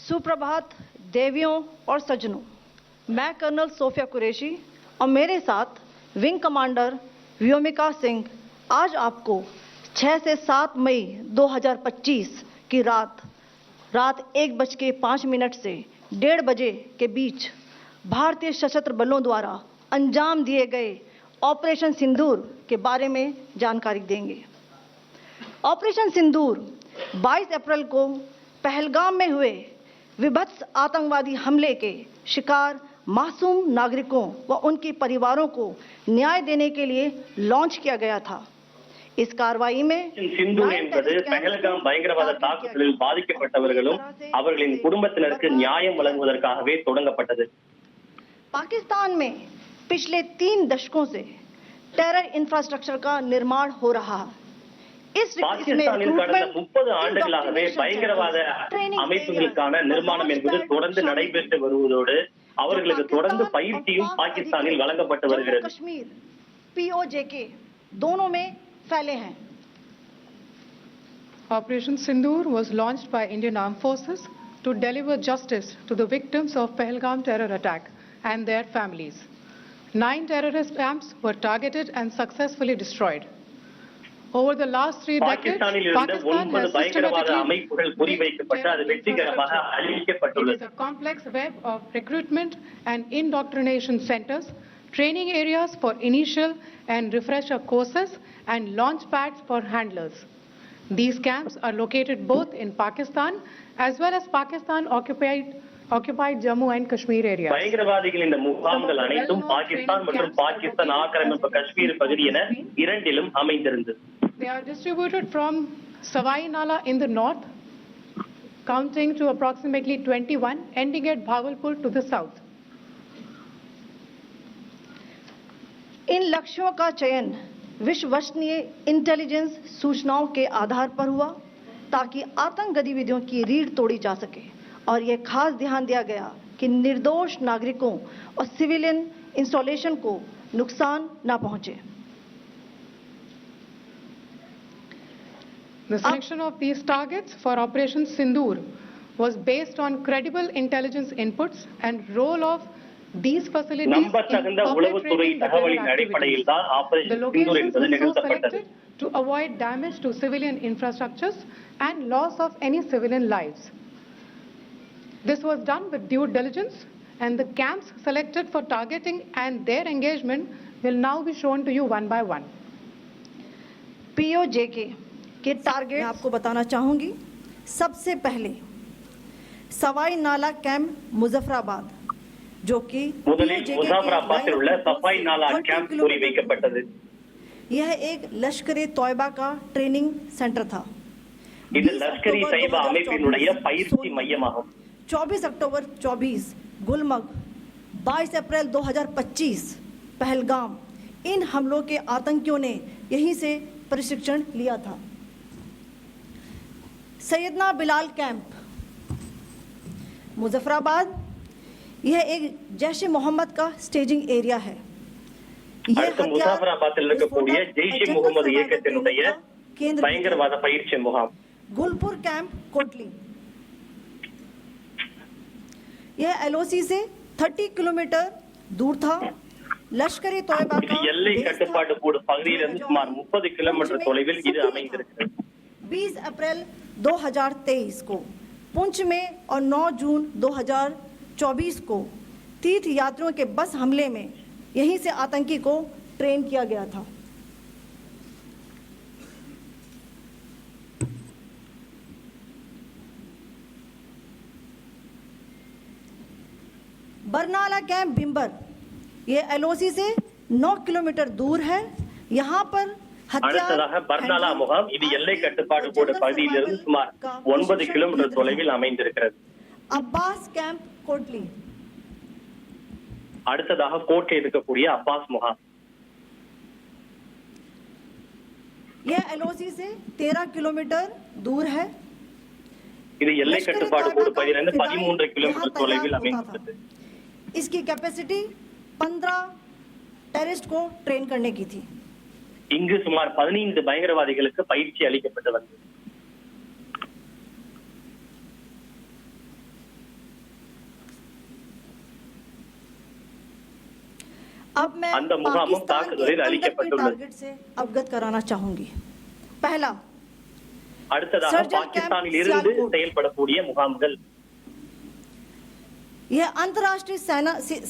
सुप्रभात देवियों और सज्जनों, मैं कर्नल सोफिया कुरैशी और मेरे साथ विंग कमांडर व्योमिका सिंह आज आपको 6 से 7 मई 2025 की रात 1:05 से 1:30 बजे के बीच भारतीय सशस्त्र बलों द्वारा अंजाम दिए गए ऑपरेशन सिंदूर के बारे में जानकारी देंगे। ऑपरेशन सिंदूर 22 अप्रैल को पहलगाम में हुए विभत्स आतंकवादी हमले के शिकार मासूम नागरिकों व उनके परिवारों को न्याय देने के लिए लॉन्च किया गया था। इस कार्रवाई में சிந்தூர் என்பது பஹல்காம் பயங்கரவாத தாக்குதலில் பாதிக்கப்பட்டவர்களும் அவர்களின் குடும்பத்தினருக்கு நியாயம் வழங்குவதற்காகவே தொடங்கப்பட்டது। पाकिस्तान में पिछले 3 दशकों से टेरर इंफ्रास्ट्रक्चर का निर्माण हो रहा है। பாகிஸ்தானில் கடந்த 30 ஆண்டுகளாகவே பயங்கரவாத அமைப்புகளுக்கான நிர்மாணம் என்பது தொடர்ந்து நடைபெற்று வருவதோடு அவர்களுக்கு தொடர்ந்து பயிற்சியும் பாகிஸ்தானில் வழங்கப்பட்டு வருகிறது। कश्मीर POJK दोनों में फैले हैं। Operation Sindoor was launched by Indian Armed Forces to deliver justice to the victims of Pahalgam terror attack and their families. 9 terrorist camps were targeted and successfully destroyed. Over the last 3 decades, Pakistan has systematically a complex web of recruitment and indoctrination centers, training areas for initial and refresher courses, and launch pads for handlers. These camps are located both in Pakistan as well as Pakistan-occupied Jammu and Kashmir areas. பயங்கரவாதிகள் இந்த முகாம்கள் அனைத்தும் பாகிஸ்தான் மற்றும் பாகிஸ்தான் ஆக்கிரமிப்பு காஷ்மீர் பகுதி என இரண்டிலும் அமைந்திருந்தது। They are distributed from Savai Nala in the north, counting to approximately 21, ending at Bhagalpur to the south. इन लक्ष्यों का चयन विश्वसनीय इंटेलिजेंस सूचनाओं के आधार पर हुआ ताकि आतंक गतिविधियों की रीढ़ तोड़ी जा सके और यह खास ध्यान दिया गया कि निर्दोष नागरिकों और सिविलियन इंस्टॉलेशन को नुकसान न पहुंचे। The selection of these targets for Operation Sindoor was based on credible intelligence inputs and role of these facilities in operating the locations were so selected to avoid damage to civilian infrastructures and loss of any civilian lives. This was done with due diligence, and the camps selected for targeting and their engagement will now be shown to you one by one. POJK के target मैं आपको बताना चाहूंगी। सबसे पहले सवाई नाला camp Muzaffarabad, जो कि मुजफ्फराबाद उள்ள सफाई नाला कैंप पूरी வைக்கப்பட்டது। यह एक लश्कर-ए तौयबा का ट्रेनिंग सेंटर था। இது லஷ்கர்-இ तैयबा அமைப்பினுடைய பயிற்சி மையமாகும்। 24 अक्टूबर 24 गुलमर्ग, 22 अप्रैल 2025 पहलगाम, इन हमलों के आतंकियों ने यहीं से प्रशिक्षण लिया था। सैयदना बिलाल कैंप मुजफ्फराबाद, यह एक जैश मोहम्मद का स्टेजिंग एरिया है। முசாஃபராபாத்தில் இருக்கக்கூடிய ஜெய்ஷ் இ முகமது இயக்கத்தினுடைய பயங்கரவாத பயிற்சி முகாம்। गुलपुर कैंप कोटली, यह LOC से 30 किलोमीटर दूर था। लश्कर-ए तौयबा का எல்லை கட்டுப்பாட்டு கோடு பகுதியிலிருந்து சுமார் 30 கிலோமீட்டர் தொலைவில் இது அமைந்திருக்கிறது। 20 अप्रैल 2023 को पुंछ में और 9 जून 2024 को तीर्थ यात्रियों के बस हमले में यहीं से आतंकी को ट्रेन किया गया था। बरनाला कैंप बिम्बर, ये LOC से 9 किलोमीटर दूर है। यहाँ पर அடுத்ததாக பர்னாலா முகாம், இது எல்லை கட்டுப்பாடு கோடு பகுதியிலிருந்து சுமார் 9 கிலோமீட்டர் தொலைவில் அமைந்திருக்கிறது। அப்பாஸ் கேம்ப் கோட்லி, அடுத்ததாக கோட்ல இருக்கக்கூடிய அப்பாஸ் முகாம், यह LOC से 13 किलोमीटर दूर है। இது எல்லை கட்டுப்பாடு கோடு பகுதியிலிருந்து 13 கிலோமீட்டர் தொலைவில் அமைந்துள்ளது। इसकी कैपेसिटी 15 टेररिस्ट को ट्रेन करने की थी। இங்கு சுமார் 15 பயங்கரவாதிகளுக்கு பயிற்சி அளிக்கப்பட்டு வந்தது। अब मैं அந்த முகாமும் தாக்குதலில் அளிக்கப்பட்டுள்ளது. टारगेट से अवगत कराना चाहूंगी. पहला, அடுத்ததாக பாகிஸ்தானில் இருந்து செயல்படக்கூடிய முகாம்கள். यह अंतर्राष्ट्रीय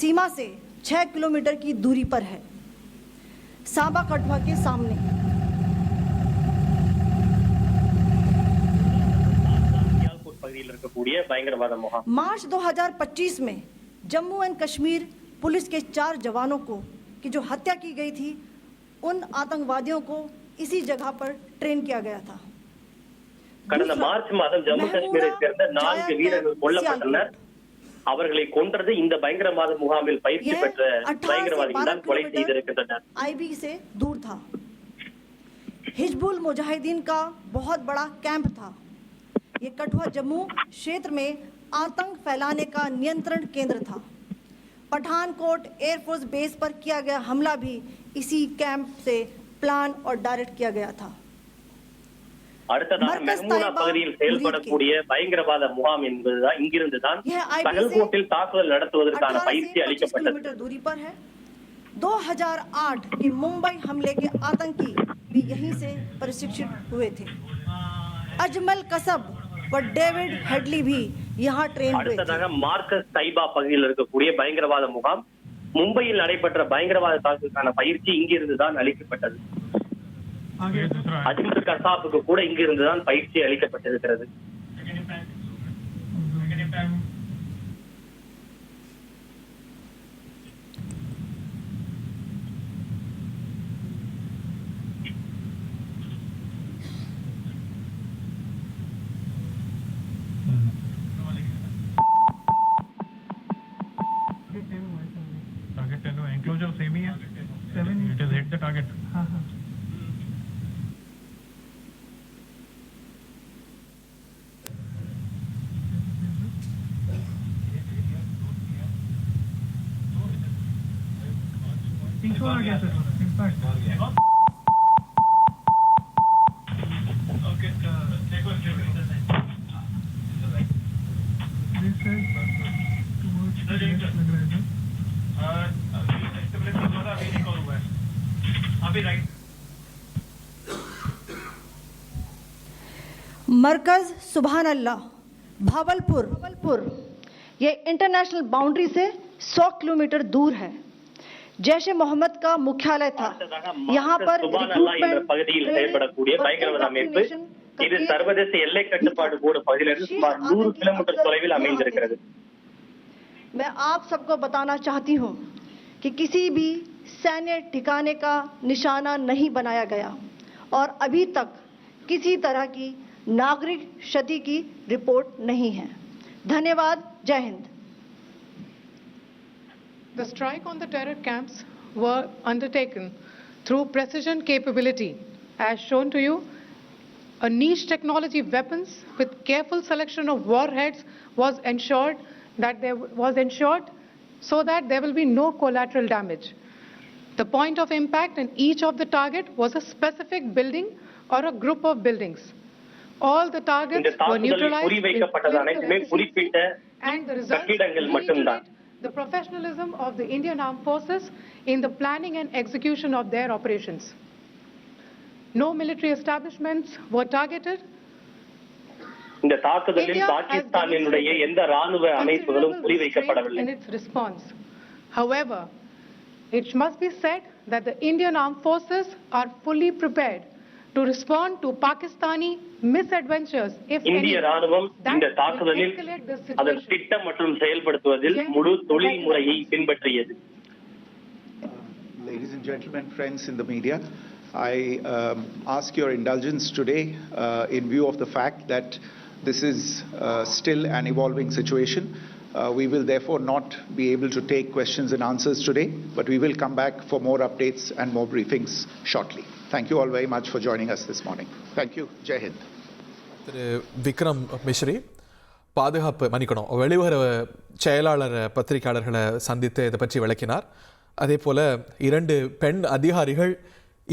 सीमा से 6 किलोमीटर की दूरी पर है, सांबा कठुआ के सामने. பகுதியில் இருக்கக்கூடிய பயங்கரவாத முகாம். मार्च 2025 में जम्मू एंड कश्मीर पुलिस के 4 जवानों को की जो हत्या की गई थी, उन आतंकवादियों को इसी जगह पर ट्रेन किया गया था. கடந்த மார்ச் மாதம் ஜம்மு காஷ்மீரை சேர்ந்த 4 வீரர்கள் கொல்லப்பட்டனர். அவர்களை கொன்றது இந்த பயங்கரவாத முகாமில் பயிற்சி பெற்ற பயங்கரவாதிகள் தான் கொலை செய்திருக்கின்றனர். आईबी से दूर था. हिजबुल मुजाहिदीन का बहुत बड़ा कैंप था. ये कठुआ जम्मू क्षेत्र में आतंक फैलाने का नियंत्रण केंद्र था. पठानकोट एयरफोर्स बेस पर किया गया हमला भी इसी कैंप से प्लान और डायरेक्ट किया गया था. அடுத்ததாக மெஹ்மூனா பகுதியில் செயல்படக்கூடிய பயங்கரவாத முகாம் என்பதுதான் இங்கிருந்துதான் பகல்கோட்டில் தாக்குதல் நடத்துவதற்கான பயிற்சி அளிக்கப்பட்டது. किलोमीटर दूरी पर है. 2008 के मुंबई हमले के आतंकी भी यहीं से प्रशिक्षित हुए थे. अजमल कसब व डेविड हेडली भी यहाँ ट्रेन हुए थे. அடுத்ததாக மார்க்கஸ் தைபா பகுதியில் இருக்கக்கூடிய பயங்கரவாத முகாம், மும்பையில் நடைபெற்ற பயங்கரவாத தாக்குதலுக்கான பயிற்சி இங்கிருந்துதான் அளிக்கப்பட்டது. அஜ்மல் கசாபுக்கு கூட இங்கிருந்துதான் பயிற்சி அளிக்கப்பட்டிருக்கிறது. टारगेट 10 एंक्लोजर सेम ही है. 7 it is hit the target. हां हां. तीसरा आ गया sir. Impact. Okay take one this is towards the लग रहा है. स्टेबलाइज कर रहा अभी नहीं कॉल हुआ है. अभी राइट. मरकज सुभान अल्लाह भावलपुर ये इंटरनेशनल बाउंड्री से 100 किलोमीटर दूर है. जैश ए मोहम्मद का मुख्यालय था. यहाँ पर பகுதியில் செயல்படக்கூடிய பயங்கரவாத அமைப்பு இது சர்வதேச எல்லை கட்டுப்பாடு கூட பகுதியிலிருந்து சுமார் 100 கிலோமீட்டர் தொலைவில் அமைந்திருக்கிறது. मैं आप सबको बताना चाहती हूँ कि किसी भी सैन्य ठिकाने का निशाना नहीं बनाया गया और अभी तक किसी तरह की नागरिक क्षति की रिपोर्ट नहीं है. धन्यवाद. जय Hind. The strike on the terror camps were undertaken through precision capability, as shown to you. A niche technology weapons with careful selection of warheads was ensured so that there will be no collateral damage. The point of impact in each of the target was a specific building or a group of buildings. All the targets were neutralized and the results reiterate the professionalism of the Indian Armed Forces in the planning and execution of their operations. No military establishments were targeted. இந்த தாக்குதலில் பாகிஸ்தானினுடைய எந்த ராணுவ அமைப்புகளும் குறிவைக்கப்படவில்லை. In its response, however, it must be said that the Indian Armed Forces are fully prepared to respond to Pakistani misadventures if இந்திய ராணுவம் இந்த தாக்குதலில் அதன் திட்டம் மற்றும் செயல்படுத்துவதில் முழு தொழில்முறையை பின்பற்றியது. Ladies and gentlemen, friends in the media, I ask your indulgence today in view of the fact that this is still an evolving situation. We will therefore not be able to take questions and answers today, but we will come back for more updates and more briefings shortly. Thank you all very much for joining us this morning. Thank you. Jai Hind. திரு விக்ரம் மிஸ்ரி வெளிவர செயலாளர் பத்திரிகையாளர்களை சந்தித்து இதை பற்றி விளக்கினார். அதே போல 2 பெண் அதிகாரிகள்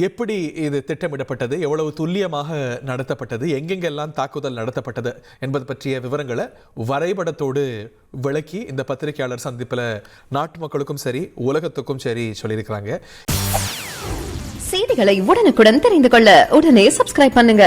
எப்படி இது திட்டமிடப்பட்டது, எவ்வளவு துல்லியமாக நடத்தப்பட்டது, எங்கெங்கெல்லாம் தாக்குதல் நடத்தப்பட்டது என்பது பற்றிய விவரங்களை வரைபடத்தோடு விளக்கி இந்த பத்திரிகையாளர் சந்திப்பில் நாட்டு மக்களுக்கும் சரி உலகத்துக்கும் சரி சொல்லியிருக்கிறாங்க. செய்திகளை உடனுக்குடன் தெரிந்து கொள்ள உடனே சப்ஸ்கிரைப் பண்ணுங்க.